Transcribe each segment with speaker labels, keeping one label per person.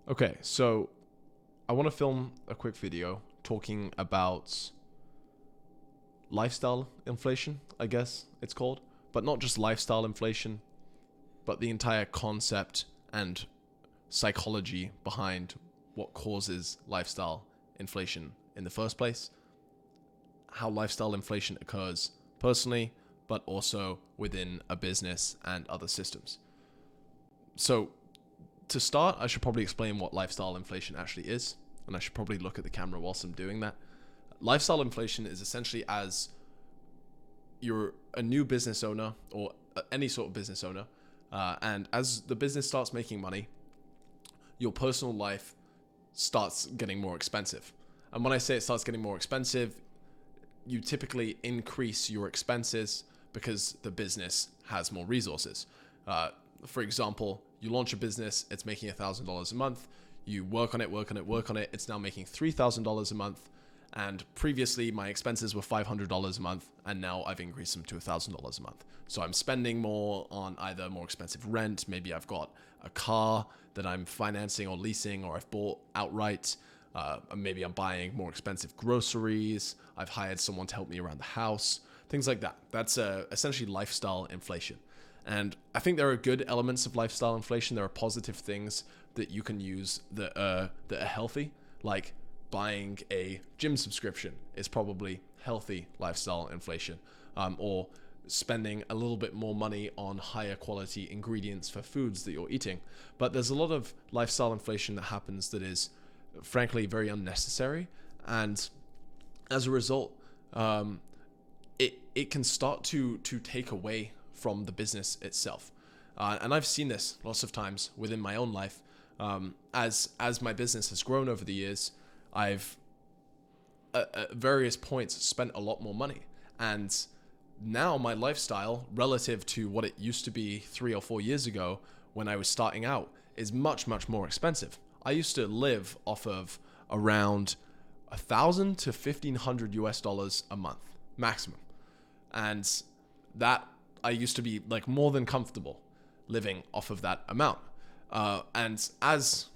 Speaker 1: Okay, so I want to film a quick video talking about lifestyle inflation, I guess it's called, but not just lifestyle inflation, but the entire concept and psychology behind what causes lifestyle inflation in the first place, how lifestyle inflation occurs personally, but also within a business and other systems. So to start, I should probably explain what lifestyle inflation actually is, and I should probably look at the camera whilst I'm doing that. Lifestyle inflation is essentially as you're a new business owner or any sort of business owner, and as the business starts making money, your personal life starts getting more expensive. And when I say it starts getting more expensive, you typically increase your expenses because the business has more resources. For example, you launch a business, it's making $1,000 a month. You work on it. It's now making $3,000 a month. And previously my expenses were $500 a month, and now I've increased them to $1,000 a month. So I'm spending more on either more expensive rent. Maybe I've got a car that I'm financing or leasing, or I've bought outright. Maybe I'm buying more expensive groceries. I've hired someone to help me around the house, things like that. That's essentially lifestyle inflation. And I think there are good elements of lifestyle inflation. There are positive things that you can use that are healthy, like buying a gym subscription is probably healthy lifestyle inflation, or spending a little bit more money on higher quality ingredients for foods that you're eating. But there's a lot of lifestyle inflation that happens that is frankly very unnecessary, and as a result, it can start to take away from the business itself. And I've seen this lots of times within my own life. As my business has grown over the years, I've at various points spent a lot more money, and now my lifestyle relative to what it used to be 3 or 4 years ago when I was starting out is much more expensive. I used to live off of around $1,000 to $1,500 a month maximum, and that I used to be like more than comfortable living off of that amount. And as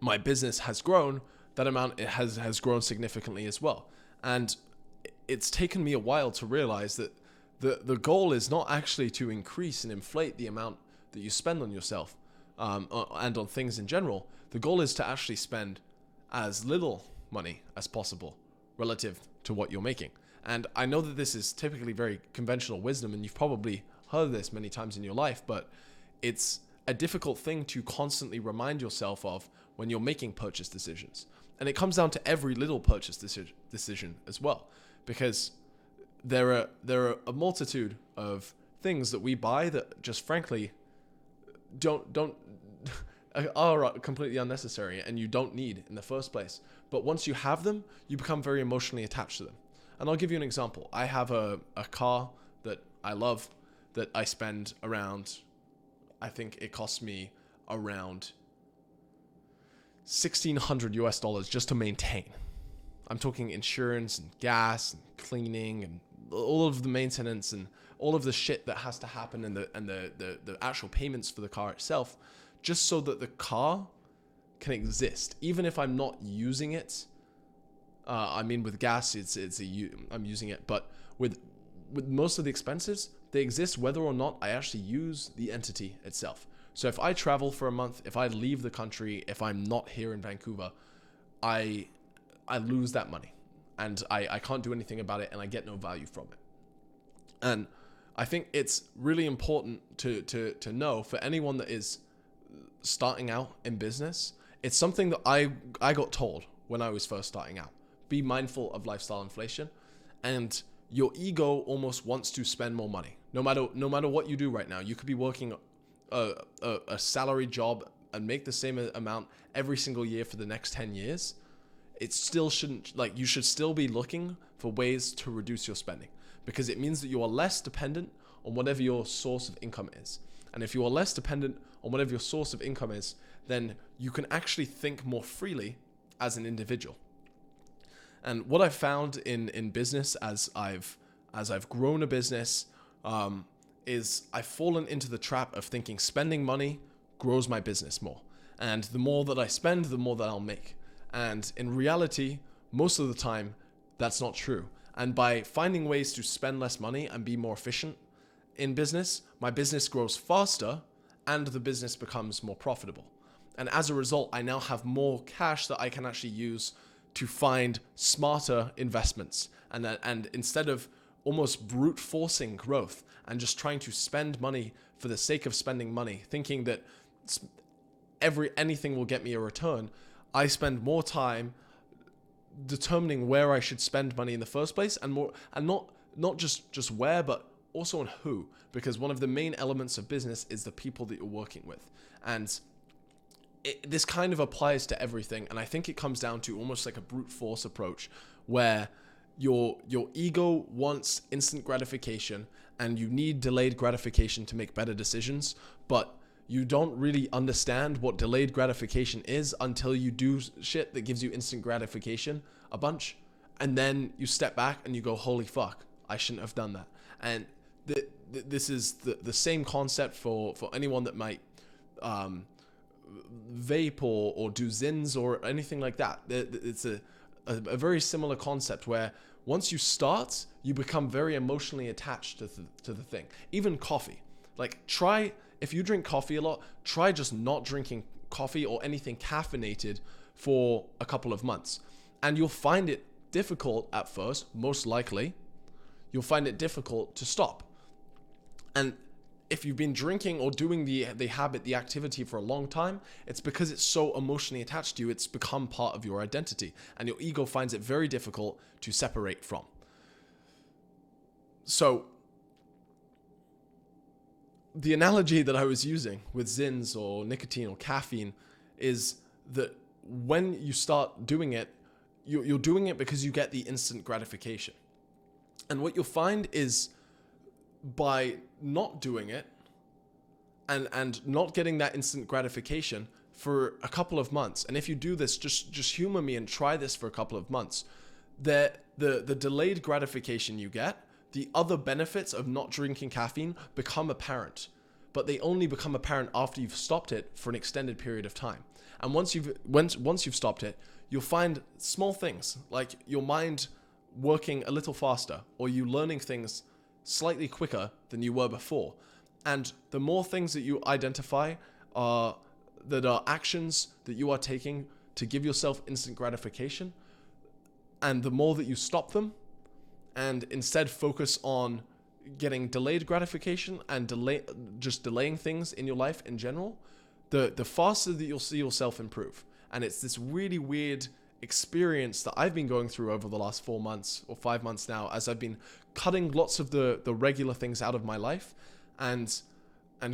Speaker 1: my business has grown, that amount has grown significantly as well. And it's taken me a while to realize that the goal is not actually to increase and inflate the amount that you spend on yourself, and on things in general. The goal is to actually spend as little money as possible relative to what you're making. And I know that this is typically very conventional wisdom, and you've probably heard this many times in your life, but it's a difficult thing to constantly remind yourself of when you're making purchase decisions. And it comes down to every little purchase decision as well, because there are a multitude of things that we buy that just frankly don't are completely unnecessary and you don't need in the first place. But once you have them, you become very emotionally attached to them. And I'll give you an example. I have a car that I love that I spend around, I think it costs me around $1,600 just to maintain. I'm talking insurance and gas and cleaning and all of the maintenance and all of the shit that has to happen, and the actual payments for the car itself, just so that the car can exist, even if I'm not using it. I mean, with gas, I'm using it, but with most of the expenses, they exist whether or not I actually use the entity itself. So if I travel for a month, if I leave the country, if I'm not here in Vancouver, I lose that money, and I can't do anything about it, and I get no value from it. And I think it's really important to know for anyone that is starting out in business. It's something that I got told when I was first starting out. Be mindful of lifestyle inflation, and your ego almost wants to spend more money. No matter what you do right now, you could be working a salary job and make the same amount every single year for the next 10 years. It still shouldn't, like, you should still be looking for ways to reduce your spending, because it means that you are less dependent on whatever your source of income is. And if you are less dependent on whatever your source of income is, then you can actually think more freely as an individual. And what I've found in business as I've grown a business, is I've fallen into the trap of thinking spending money grows my business more. And the more that I spend, the more that I'll make. And in reality, most of the time, that's not true. And by finding ways to spend less money and be more efficient in business, my business grows faster and the business becomes more profitable. And as a result, I now have more cash that I can actually use to find smarter investments. And instead of almost brute forcing growth and just trying to spend money for the sake of spending money, thinking that anything will get me a return, I spend more time determining where I should spend money in the first place, and not just where, but also on who, because one of the main elements of business is the people that you're working with. And this kind of applies to everything, and I think it comes down to almost like a brute force approach where your ego wants instant gratification and you need delayed gratification to make better decisions, but you don't really understand what delayed gratification is until you do shit that gives you instant gratification a bunch, and then you step back and you go, holy fuck, I shouldn't have done that. And this is the same concept for anyone that might vape or do zins or anything like that. It's a very similar concept where once you start, you become very emotionally attached to the thing. Even coffee. Like, if you drink coffee a lot, try just not drinking coffee or anything caffeinated for a couple of months. And you'll find it difficult at first, most likely. You'll find it difficult to stop. And if you've been drinking or doing the habit, the activity for a long time, it's because it's so emotionally attached to you, it's become part of your identity. And your ego finds it very difficult to separate from. So, the analogy that I was using with zins or nicotine or caffeine is that when you start doing it, you're doing it because you get the instant gratification. And what you'll find is by not doing it and not getting that instant gratification for a couple of months, and if you do this, just humor me and try this for a couple of months, the delayed gratification you get, the other benefits of not drinking caffeine become apparent, but they only become apparent after you've stopped it for an extended period of time. And once you've stopped it, you'll find small things like your mind working a little faster, or you learning things slightly quicker than you were before. And the more things that you identify that are actions that you are taking to give yourself instant gratification, and the more that you stop them, and instead focus on getting delayed gratification and delaying things in your life in general, the faster that you'll see yourself improve. And it's this really weird experience that I've been going through over the last 4 months or 5 months now, as I've been cutting lots of the regular things out of my life and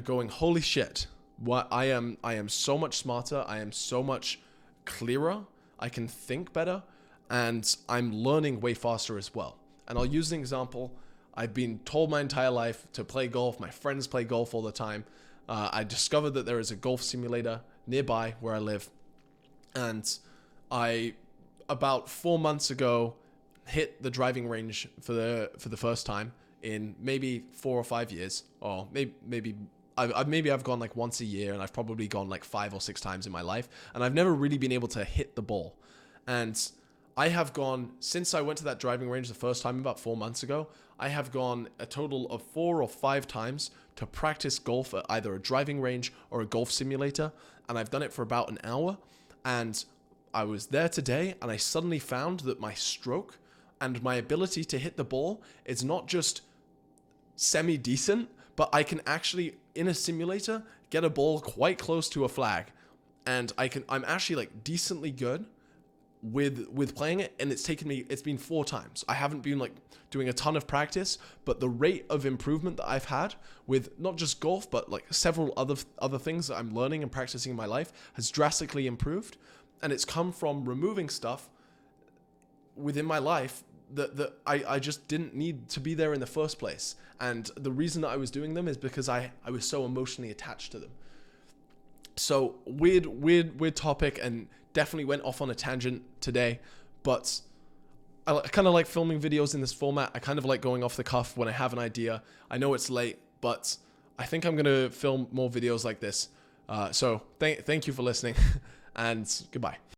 Speaker 1: going, holy shit, what I am so much smarter, I am so much clearer, I can think better, and I'm learning way faster as well. And I'll use an example. I've been told my entire life to play golf. My friends play golf all the time. I discovered that there is a golf simulator nearby where I live. And I, about 4 months ago, hit the driving range for the first time in maybe 4 or 5 years. Or maybe I've gone like once a year, and I've probably gone like 5 or 6 times in my life. And I've never really been able to hit the ball. And I have gone, since I went to that driving range the first time about 4 months ago, I have gone a total of 4 or 5 times to practice golf at either a driving range or a golf simulator. And I've done it for about an hour. And I was there today, and I suddenly found that my stroke and my ability to hit the ball is not just semi-decent, but I can actually, in a simulator, get a ball quite close to a flag. And I'm actually like decently good with playing it, and it's been 4 times. I haven't been like doing a ton of practice, but the rate of improvement that I've had with not just golf, but like several other things that I'm learning and practicing in my life has drastically improved. And it's come from removing stuff within my life that I just didn't need to be there in the first place. And the reason that I was doing them is because I was so emotionally attached to them. So weird topic, and definitely went off on a tangent today, but I kind of like filming videos in this format. I kind of like going off the cuff when I have an idea. I know it's late, but I think I'm going to film more videos like this So thank you for listening, and goodbye.